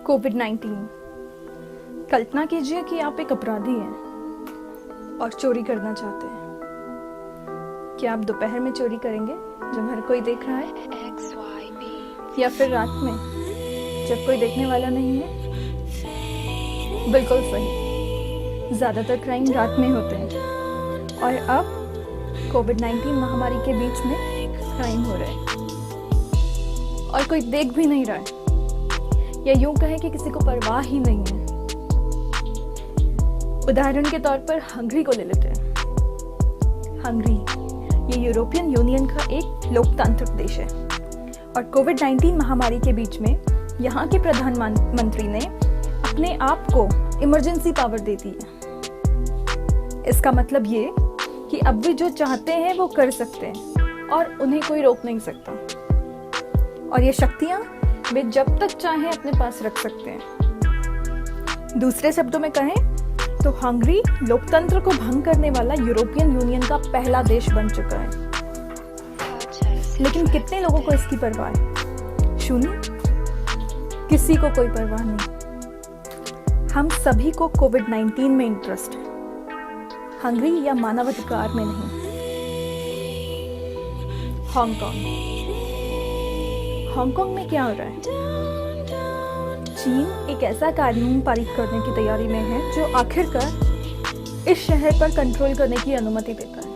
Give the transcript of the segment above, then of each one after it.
कोविड-19। कल्पना कीजिए कि आप एक अपराधी हैं और चोरी करना चाहते हैं। क्या आप दोपहर में चोरी करेंगे जब हर कोई देख रहा है, या फिर रात में जब कोई देखने वाला नहीं है? बिल्कुल सही, ज़्यादातर क्राइम रात में होते हैं और अब कोविड-19 महामारी के बीच में क्राइम हो रहे हैं और कोई देख भी नहीं रहा है, या यूं कहे कि किसी को परवाह ही नहीं है। उदाहरण के तौर पर हंगरी को ले लेते हैं। हंगरी ये यूरोपियन यूनियन का एक लोकतांत्रिक देश है और कोविड-19 महामारी के बीच में यहाँ के प्रधानमंत्री ने अपने आप को इमरजेंसी पावर दे दी है। इसका मतलब ये कि अब भी जो चाहते हैं वो कर सकते हैं और उन्हें कोई रोक नहीं सकता, और ये शक्तियां वे जब तक चाहें अपने पास रख सकते हैं। दूसरे शब्दों में कहें तो हंगरी लोकतंत्र को भंग करने वाला यूरोपियन यूनियन का पहला देश बन चुका है। लेकिन कितने लोगों को इसकी परवाह है? शून्य। किसी को कोई परवाह नहीं। हम सभी को कोविड-19 में इंटरेस्ट है, हंगरी या मानवाधिकार में नहीं। हांगकांग में क्या हो रहा है? चीन एक ऐसा कानून पारित करने की तैयारी में है जो आखिरकार इस शहर पर कंट्रोल करने की अनुमति देता है,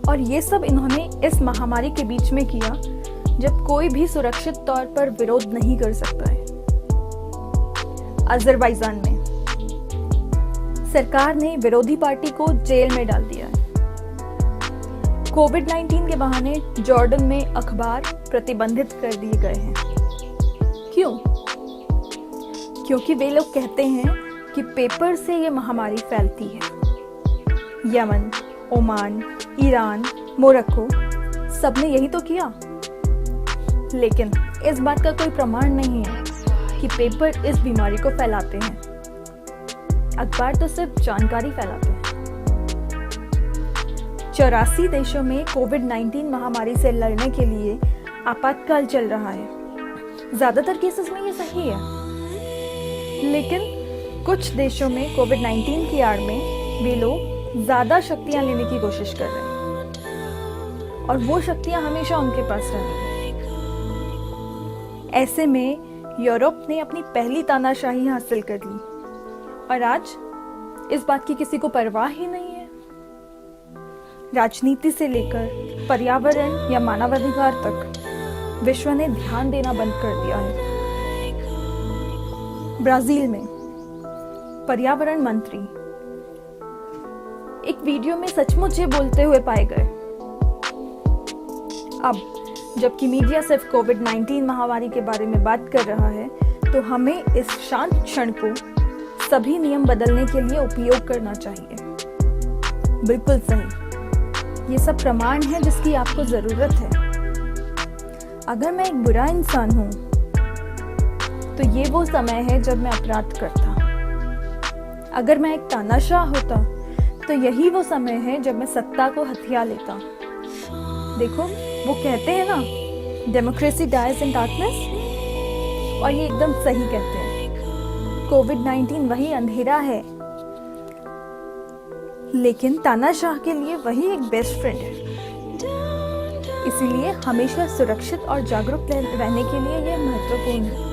और ये सब इन्होंने इस महामारी के बीच में किया जब कोई भी सुरक्षित तौर पर विरोध नहीं कर सकता है। अजरबैजान में सरकार ने विरोधी पार्टी को जेल में डाल दिया है। कोविड-19 के बहाने जॉर्डन में अखबार प्रतिबंधित कर दिए गए हैं। क्यों? क्योंकि वे लोग कहते हैं कि पेपर से ये महामारी फैलती है। यमन, ओमान, ईरान, मोरक्को सबने यही तो किया। लेकिन इस बात का कोई प्रमाण नहीं है कि पेपर इस बीमारी को फैलाते हैं। अखबार तो सिर्फ जानकारी फैलाते हैं। 84 देशों में कोविड-19 महामारी से लड़ने के लिए आपातकाल चल रहा है। ज्यादातर केसेस में ये सही है, लेकिन कुछ देशों में कोविड-19 की आड़ में वे लोग ज्यादा शक्तियां लेने की कोशिश कर रहे हैं, और वो शक्तियां हमेशा उनके पास रहेंगी। ऐसे में यूरोप ने अपनी पहली तानाशाही हासिल कर ली और आज इस बात की किसी को परवाह ही नहीं है। राजनीति से लेकर पर्यावरण या मानवाधिकार तक विश्व ने ध्यान देना बंद कर दिया है। ब्राजील में पर्यावरण मंत्री एक वीडियो में सचमुच ये बोलते हुए पाए गए। अब जबकि मीडिया सिर्फ कोविड-19 महामारी के बारे में बात कर रहा है, तो हमें इस शांत क्षण को सभी नियम बदलने के लिए उपयोग करना चाहिए। बिल्कुल सही, ये सब प्रमाण है जिसकी आपको जरूरत है। अगर मैं एक बुरा इंसान हूं, तो ये वो समय है जब मैं अपराध करता। अगर मैं एक तानाशाह होता, तो यही वो समय है जब मैं सत्ता को हथिया लेता। देखो, वो कहते हैं ना, डेमोक्रेसी डाइज इन डार्कनेस, और ये एकदम सही कहते हैं। कोविड-19 वही अंधेरा है, लेकिन तानाशाह के लिए वही एक बेस्ट फ्रेंड है। इसीलिए हमेशा सुरक्षित और जागरूक रहने के लिए यह महत्वपूर्ण है।